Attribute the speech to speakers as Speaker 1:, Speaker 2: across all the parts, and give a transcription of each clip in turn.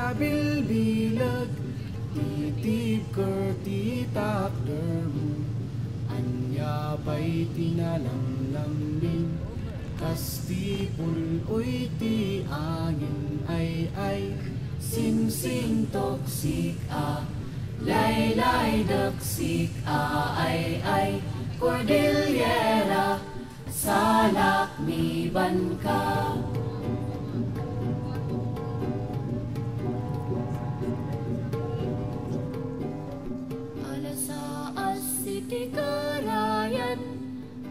Speaker 1: nabilbilag, titib kerti takdermu, anya pa'y tinalamlamin, kastipul uy ti angin ay, sing toksik lay daksik ay, Cordillera, salak mi banka. Alasaas iti karayan,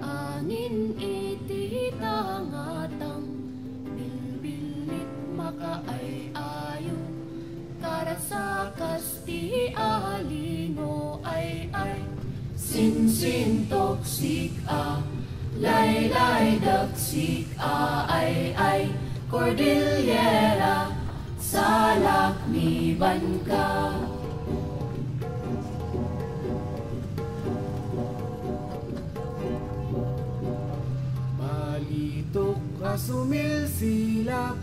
Speaker 1: anin iti tangatang, bilbilit makaay-ayo, karasakas ti alino ay, sin toksik lay daksik ay, Cordillera, salak mi banka. Balitok asumilsilak,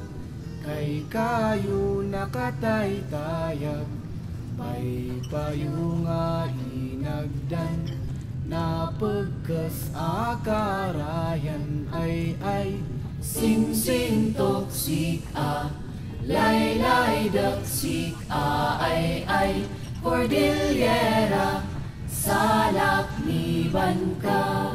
Speaker 1: kay kayo nakataytayag, pay payo nga inagdan, na pagkas akarayan ay, sing toksik lay daksik ay, Cordillera, salak mi banka.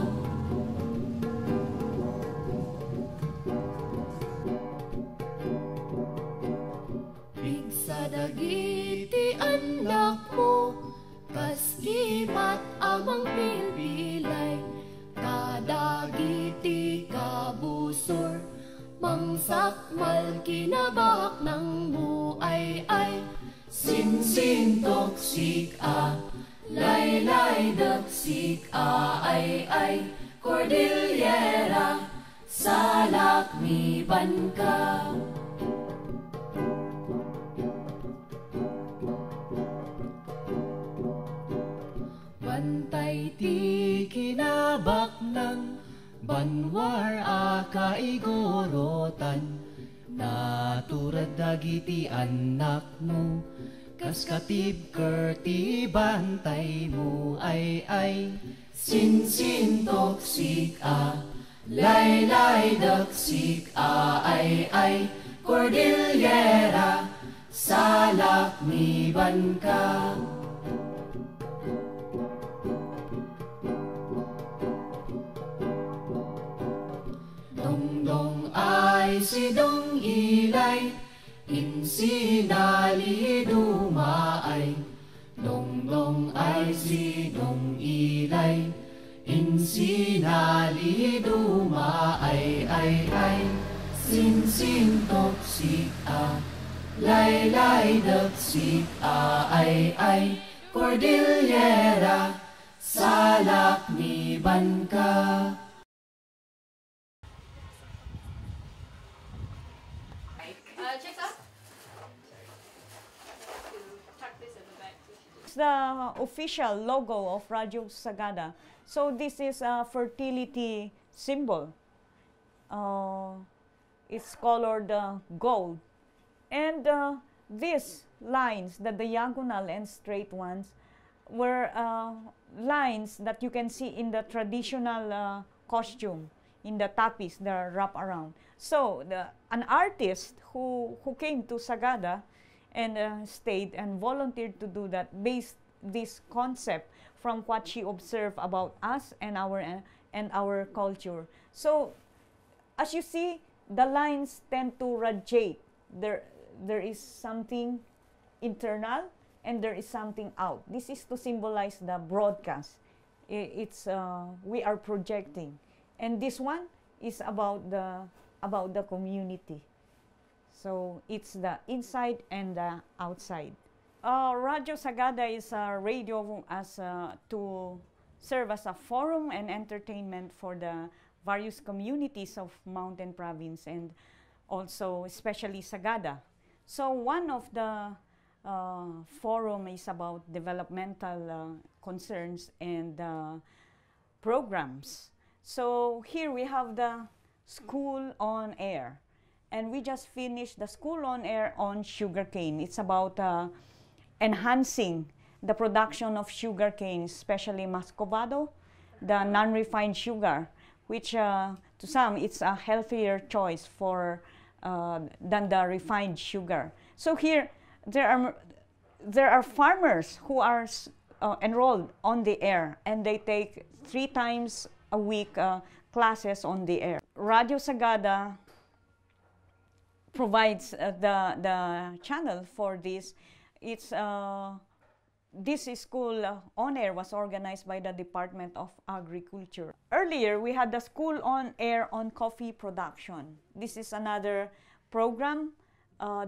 Speaker 1: Sa dagiti anak mo, kaskipat amang bilbilay, kadagiti kabusor, mangsakmal kinabak ng mo ay, sin toksik lay daksik ay, Cordillera, salak mi banka. Bantay ti kinabak ng banwar akaigorotan, naturad dagiti anak mo, kas katib kerti bantay mo ay, sin toksik lay daksik ay, Cordillera, salak mi banka. Dong ay sidong ilay, insinali dumaay, dong ay sidong ilay, insinali dumaay ay, sin toksik lay daksik ay, Cordillera, salak mi banka.
Speaker 2: Check up. Tuck this in the back.
Speaker 3: It's the official logo of Radyo Sagada. So this is a fertility symbol. It's colored gold. And these lines, the diagonal and straight ones, were lines that you can see in the traditional costume, in the tapis, the wrap around. So an artist who came to Sagada and stayed and volunteered to do that, based this concept from what she observed about us and our culture. So as you see, the lines tend to radiate. There is something internal and there is something out. This is to symbolize the broadcast. It's we are projecting, and this one is about the community. So it's the inside and the outside. Radyo Sagada is a radio to serve as a forum and entertainment for the various communities of Mountain Province, and also especially Sagada. So one of the forum is about developmental concerns and programs. So here we have the school on air, and we just finished the school on air on sugarcane. It's about enhancing the production of sugarcane, especially muscovado, the non-refined sugar, which to some it's a healthier choice for than the refined sugar. So here there are farmers who are enrolled on the air, and they take 3 times a week classes on the air. Radyo Sagada provides the channel for this. It's this school on air was organized by the Department of Agriculture. Earlier, we had the school on air on coffee production. This is another program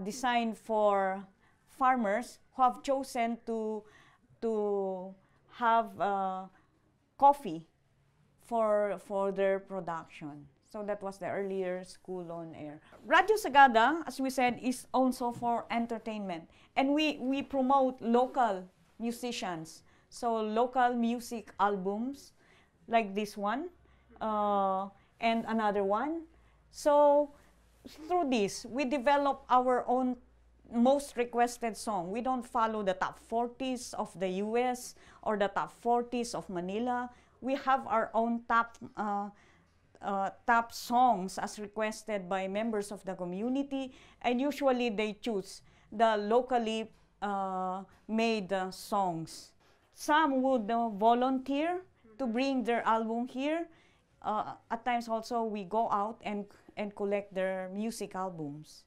Speaker 3: designed for farmers who have chosen to have coffee for their production. So that was the earlier school on air. Radyo Sagada, as we said, is also for entertainment. And we promote local musicians. So local music albums like this one and another one. So through this, we develop our own most requested song. We don't follow the top 40s of the US or the top 40s of Manila. We have our own top songs as requested by members of the community, and usually they choose the locally made songs. Some would volunteer to bring their album here. At times also we go out and collect their music albums.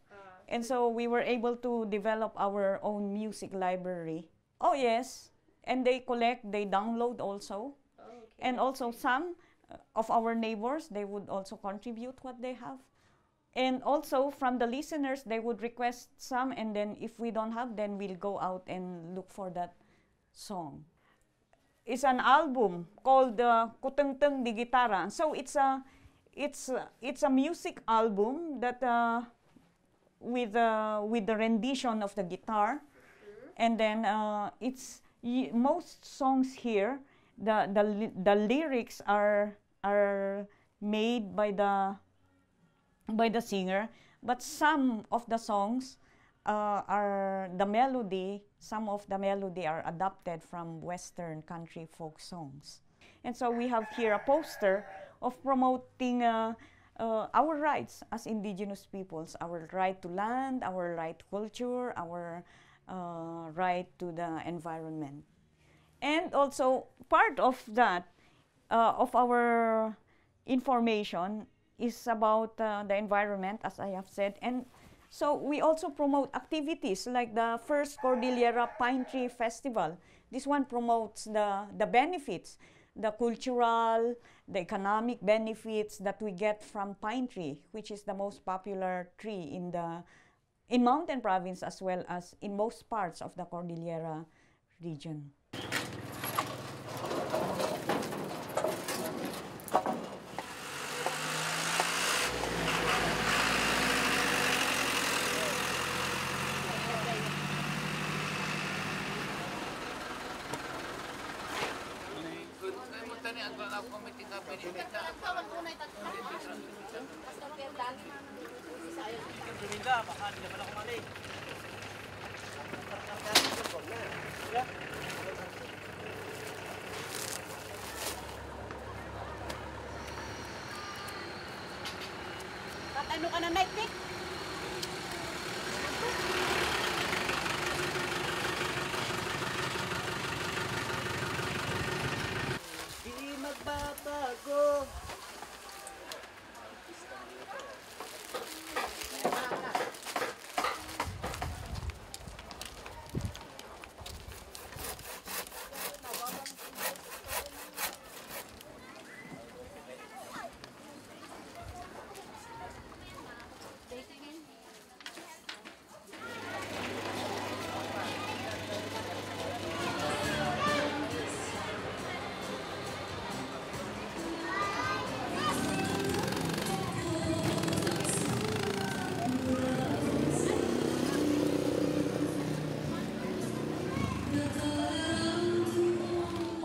Speaker 3: And so we were able to develop our own music library. Oh yes, and they collect, they download also.
Speaker 2: Oh, okay.
Speaker 3: And also some of our neighbors, they would also contribute what they have. And also from the listeners, they would request some, and then if we don't have, then we'll go out and look for that song. It's an album called Kutungtung di Gitara. So it's a music album that with the rendition of the guitar, and then most songs here, the lyrics are made by the singer, but some of the songs some of the melody are adapted from Western country folk songs. And so we have here a poster of promoting our rights as indigenous peoples, our right to land, our right to culture, our right to the environment. And also part of that, of our information is about the environment, as I have said. And so we also promote activities like the first Cordillera Pine Tree Festival. This one promotes the benefits, the cultural, the economic benefits that we get from pine tree, which is the most popular tree in Mountain Province as well as in most parts of the Cordillera region.
Speaker 2: Ano ka na, Nick?
Speaker 1: Di magbabago.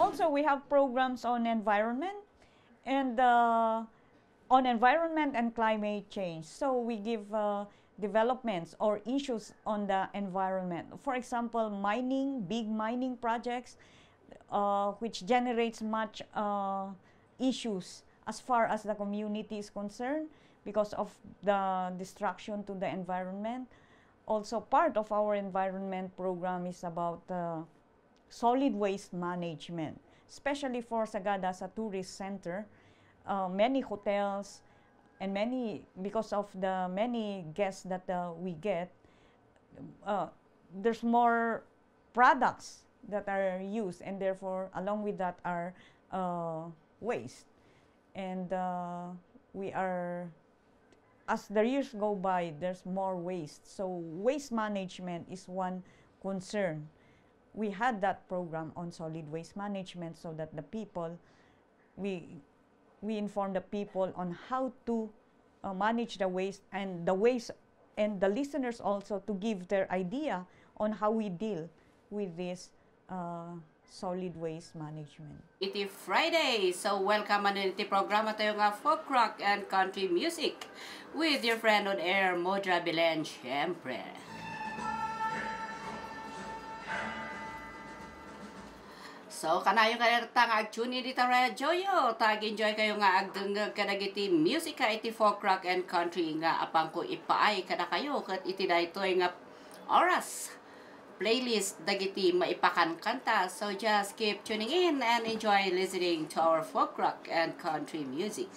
Speaker 3: Also, we have programs on environment, and on environment and climate change. So we give developments or issues on the environment. For example, mining, big mining projects, which generates much issues as far as the community is concerned because of the destruction to the environment. Also, part of our environment program is about solid waste management, especially for Sagada as a tourist center. Many hotels and because of the many guests that we get, there's more products that are used, and therefore along with that are waste. And we are, as the years go by, there's more waste. So waste management is one concern. We had that program on solid waste management so that the people, we inform the people on how to manage the waste, and the listeners also to give their idea on how we deal with this solid waste management.
Speaker 2: Iti Friday, so welcome na iti programa tayo nga folk rock and country music with your friend on air, Modra Belen, syempre. So, kanayo kayo nga ag-tune in dito radyo yo. Tag-enjoy kayo nga agdungag kadag iti music iti folk rock and country nga apang ko ipaay kada kayo kat iti daytoy nga oras playlist dagiti maipakan kanta. So just keep tuning in and enjoy listening to our folk rock and country music.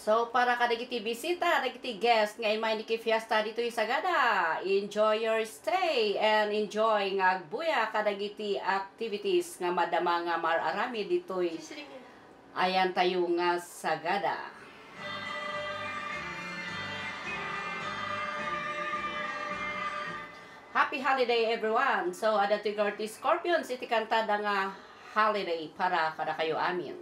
Speaker 2: So para kadagiti bisita, dagiti guest nga imay niki fiesta dito sa Sagada, enjoy your stay and enjoy nga agbuya kadagiti activities nga madama nga mararami dito. Ayan tayo nga Sagada. Happy holiday everyone. So ada tigorti Scorpions iti kantada nga holiday para kada kayo amin.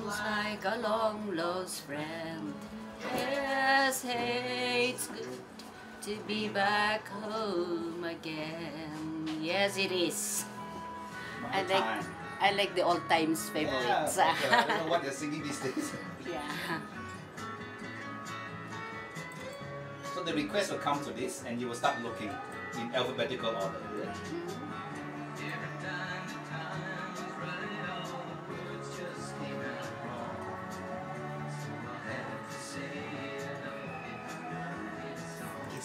Speaker 2: Like a long lost friend. Yes, hey, it's good to be back home again. Yes, it is. I like the old times favorites.
Speaker 1: Yeah, okay. I don't know what they're singing these days.
Speaker 2: Yeah.
Speaker 1: So the request will come to this, and you will start looking in alphabetical order. Yeah?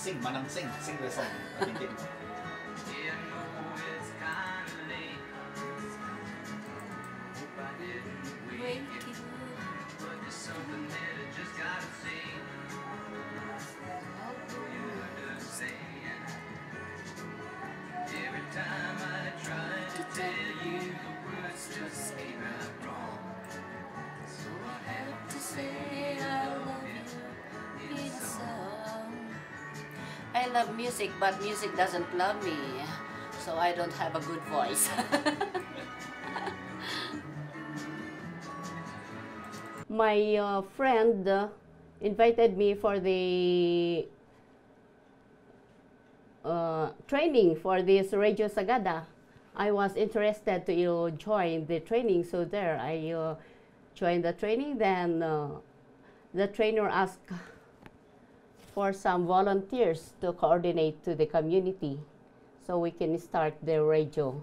Speaker 1: Sing, manang sing the song. I think it.
Speaker 2: I love music, but music doesn't love me, so I don't have a good voice. My friend invited me for the training for this Radio Sagada. I was interested to join the training, so there I joined the training. Then the trainer asked for some volunteers to coordinate to the community so we can start the radio.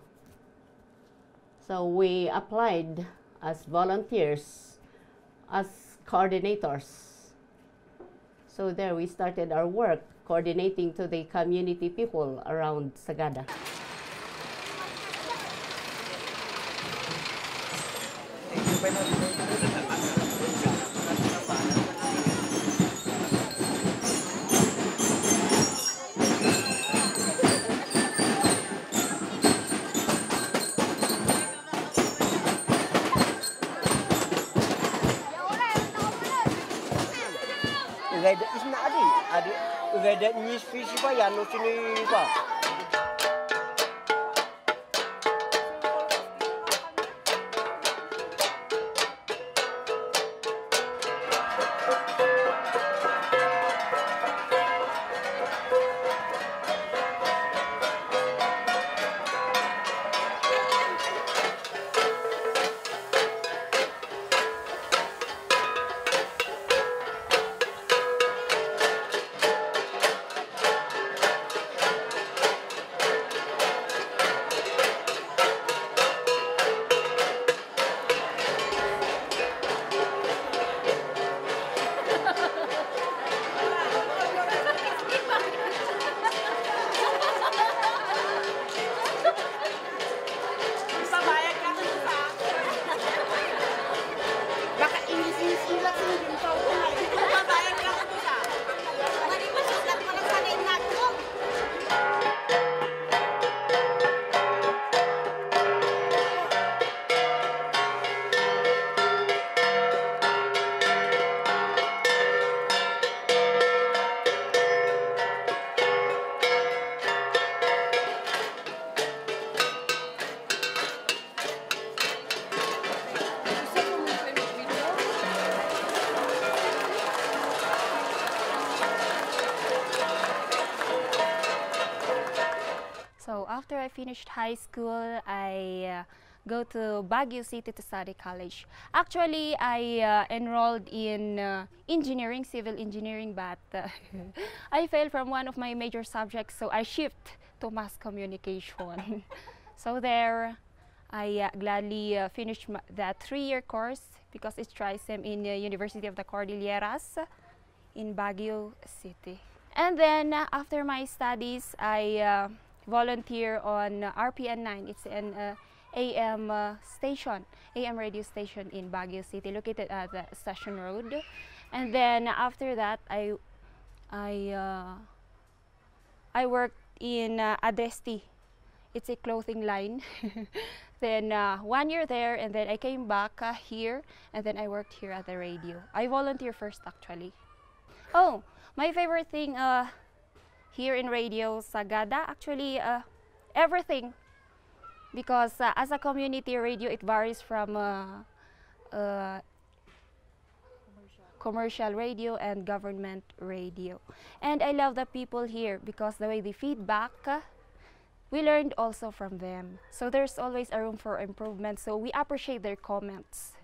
Speaker 2: So we applied as volunteers, as coordinators. So there we started our work coordinating to the community people around Sagada.
Speaker 4: Tidak nyispi sih Pak, ya no sini Pak.
Speaker 5: So after I finished high school, I go to Baguio City to study college. Actually, I enrolled in engineering, civil engineering, but I failed from one of my major subjects, so I shift to mass communication. So there, I gladly finished that 3-year course because it's TRISEM in University of the Cordilleras in Baguio City. And then after my studies, I volunteer on RPN 9. It's an AM station, AM radio station in Baguio City, located at the Station Road. And then after that, I worked in Adesti. It's a clothing line. Then 1 year there, and then I came back here, and then I worked here at the radio. I volunteer first, actually. Oh, my favorite thing here in Radio Sagada, actually everything, because as a community radio, it varies from commercial radio and government radio. And I love the people here because the way they feedback, we learned also from them. So there's always a room for improvement, so we appreciate their comments.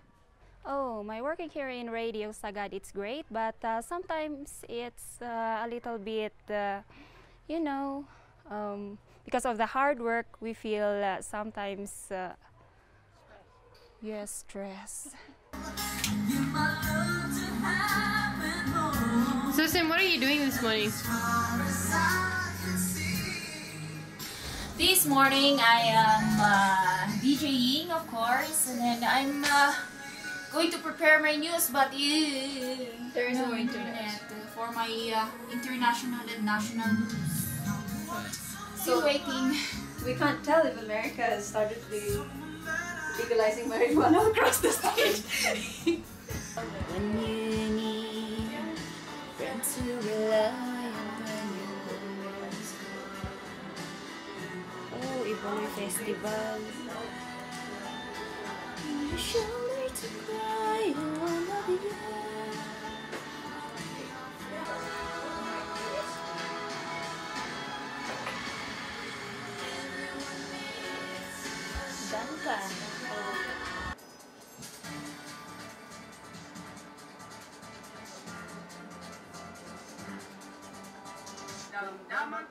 Speaker 5: Oh, my working here in Radio Sagada, it's great, but sometimes it's a little bit, you know, because of the hard work, we feel sometimes, yes, stress.
Speaker 6: Susan, what are you doing this morning?
Speaker 7: This morning I am DJing, of course, and then I'm going to prepare my news, but there is no internet for my international and national news. Still waiting.
Speaker 8: We can't tell if America has started legalizing marijuana across the state.
Speaker 7: When you need friends to rely on your voice. Oh, Iboy Festival. You shoulder to cry on the air. Danka.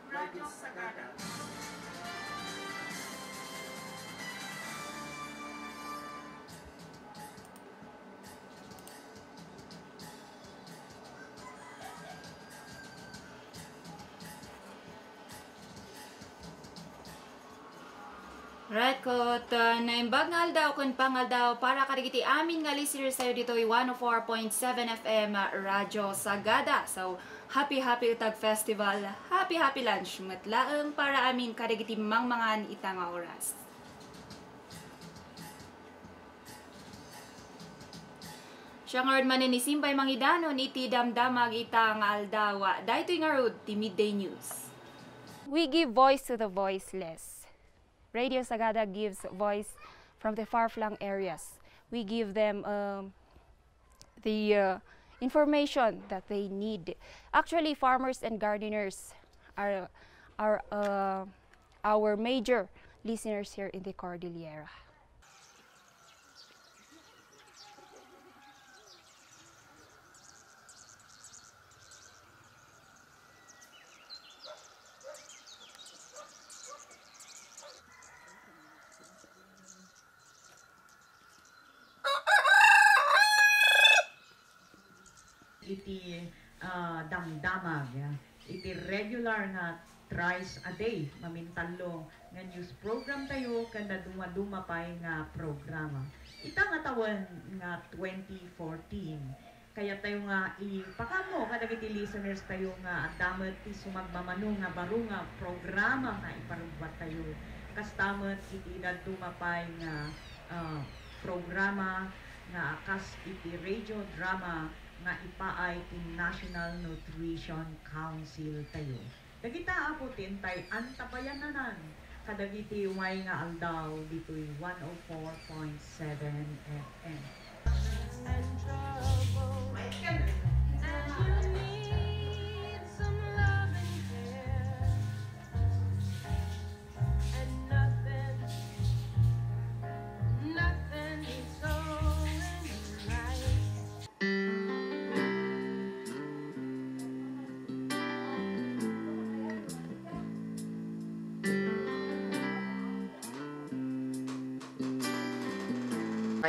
Speaker 9: Radyo Sagada.
Speaker 7: Right, kot naimbag ngal daw kun pangal daw para karigiti amin nga listeners sayo dito 104.7 FM Radyo Sagada. So happy utag festival, happy lunch matlaeng para amin karigiti mangmangan itang oras. Siya nga rin manin ni Simpay Mangidanon iti damdamag ita nga aldawa. Dahito nga rin ti Midday News.
Speaker 5: We give voice to the voiceless. Radio Sagada gives voice from the far-flung areas. We give them the information that they need. Actually, farmers and gardeners are our major listeners here in the Cordillera.
Speaker 9: Iti damdamag, iti regular nga thrice a day, mamintalo nga news program tayo, kanda duma-duma pa nga programa. Ita nga taon nga 2014, kaya tayo nga ipakamo, kada iti listeners tayo nga damat ti sumagmamano nga baro nga programa nga iparugbat tayo. Kastamot iti duma pa nga programa nga akas iti radio drama nga ipaay ti National Nutrition Council tayo. Dagita aputin tay antabayananan kadagiti way nga aldaw ditoy 104.7 FM.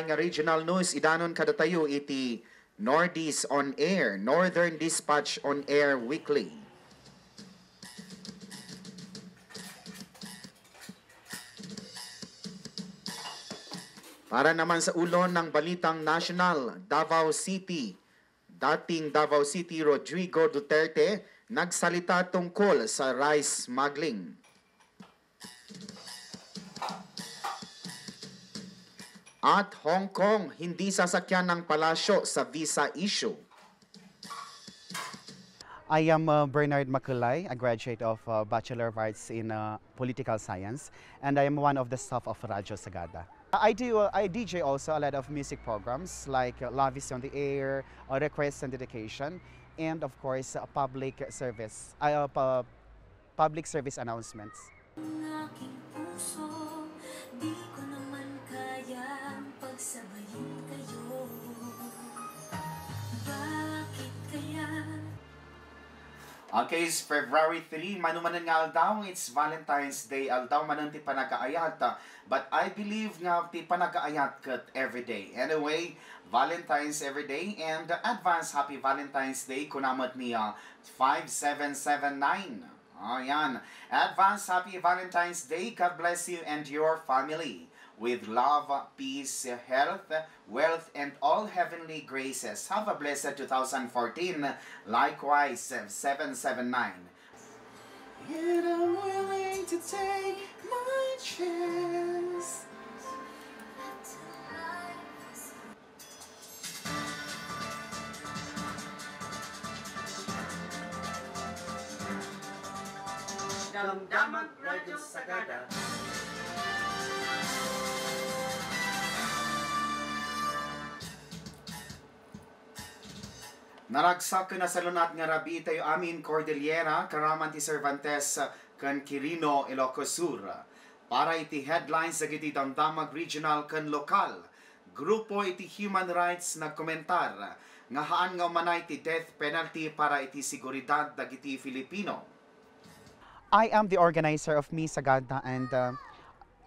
Speaker 10: Nga regional news idanon kada tayo iti Northeast on Air, Northern Dispatch on Air Weekly. Para naman sa ulon ng Balitang National, Davao City, dating Davao City Rodrigo Duterte nagsalita tungkol sa rice smuggling. At Hong Kong, hindi sasakyan ng palasyo sa visa issue.
Speaker 11: I am Bernard Maculay, a graduate of Bachelor of Arts in Political Science, and I am one of the staff of Radyo Sagada. I DJ also a lot of music programs like Love is on the Air, Request and Dedication, and of course public service announcements.
Speaker 10: Okay, it's February 3, manumanan nga aldaw, it's Valentine's Day, aldaw manan ti panagaayat, but I believe nga ti panagaayat kat every day. Anyway, Valentine's every day, and advance Happy Valentine's Day, kunamat niya 5779. Ayan, advance Happy Valentine's Day, God bless you and your family. With love, peace, health, wealth, and all heavenly graces. Have a blessed 2014. Likewise, 779. And I'm willing to take my chance.
Speaker 12: Damdamag Radyo Sagada.
Speaker 10: Naragsak na sa lunat nga rabi tayo amin Cordillera, karaman ti Cervantes kan Quirino, Ilocos Sur. Para iti headlines sa iti damdamag regional kan lokal. Grupo iti human rights nagkomentar nga haan nga umanay ti death penalty para iti seguridad dagiti Filipino.
Speaker 11: I am the organizer of Miss Sagada, and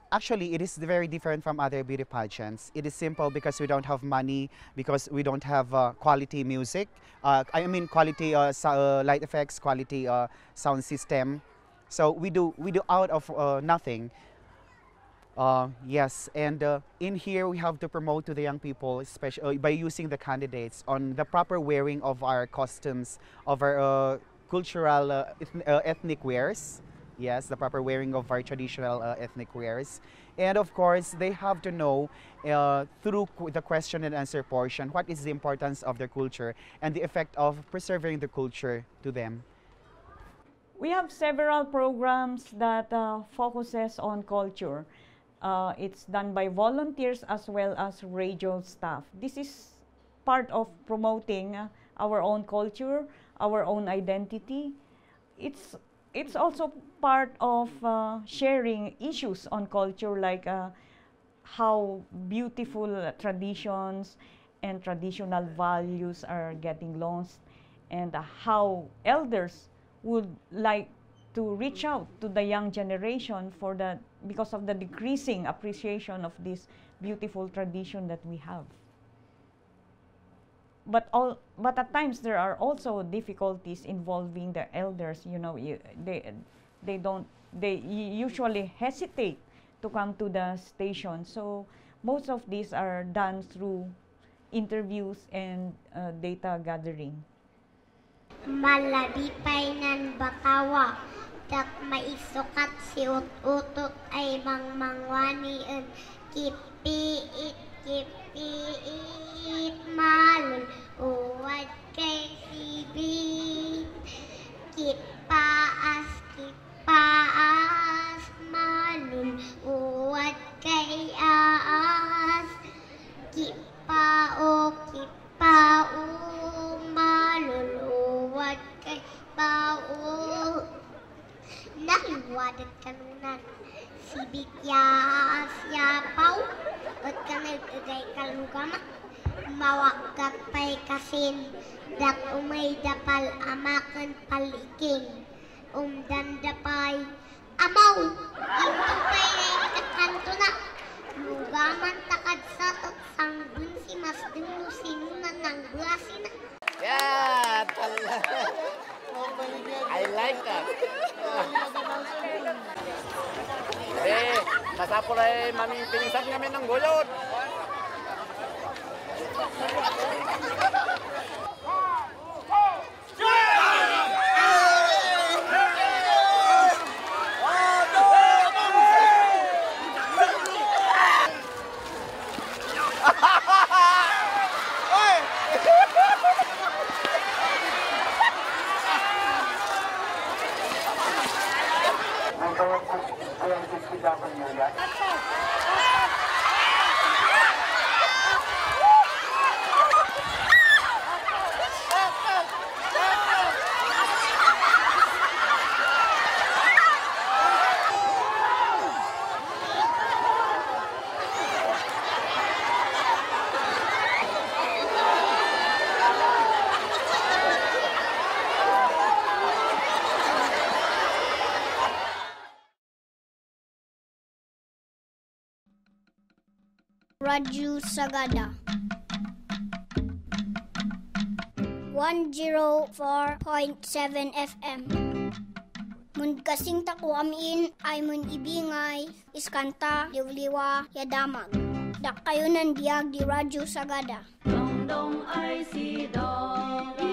Speaker 11: actually, it is very different from other beauty pageants. It is simple because we don't have money, because we don't have quality music. I mean quality light effects, quality sound system. So we do out of nothing. Yes, and in here we have to promote to the young people, especially by using the candidates on the proper wearing of our costumes, of our cultural ethnic wears. yes, the proper wearing of our traditional ethnic wears. And of course, they have to know through the question and answer portion what is the importance of their culture and the effect of preserving the culture to them.
Speaker 3: We have several programs that focuses on culture. It's done by volunteers as well as radio staff. This is part of promoting our own culture, our own identity. It's also part of sharing issues on culture, like how beautiful traditions and traditional values are getting lost, and how elders would like to reach out to the young generation because of the decreasing appreciation of this beautiful tradition that we have. But at times there are also difficulties involving the elders. You know, they usually hesitate to come to the station. So most of these are done through interviews and data gathering.
Speaker 13: Malabipay nan batawa, dak maisukat si ut-utot ay mangmangwani en kipiit malul uwad kay sibit kipaas malul uwad kay aas kipao malul uwad kay pao naliwadat kanunan sibit yapaw at kanag-agay kalugama mawagkat pay kasin dak umay dapal amakan paliking dandapay amaw ito pay kakanto na lugaman takad sa sanggun si mas dunu sinunan ng buhasin na.
Speaker 14: Yeah, I like that. Masapol ay maming pinsan kami ng gulot.
Speaker 13: Radyo Sagada 104.7 FM. Mun kasing taku amin ay mun ibingay iskanta liwliwa yadamag. Dak kayo nandiag di Radyo Sagada.
Speaker 12: Dong dong ay si dong.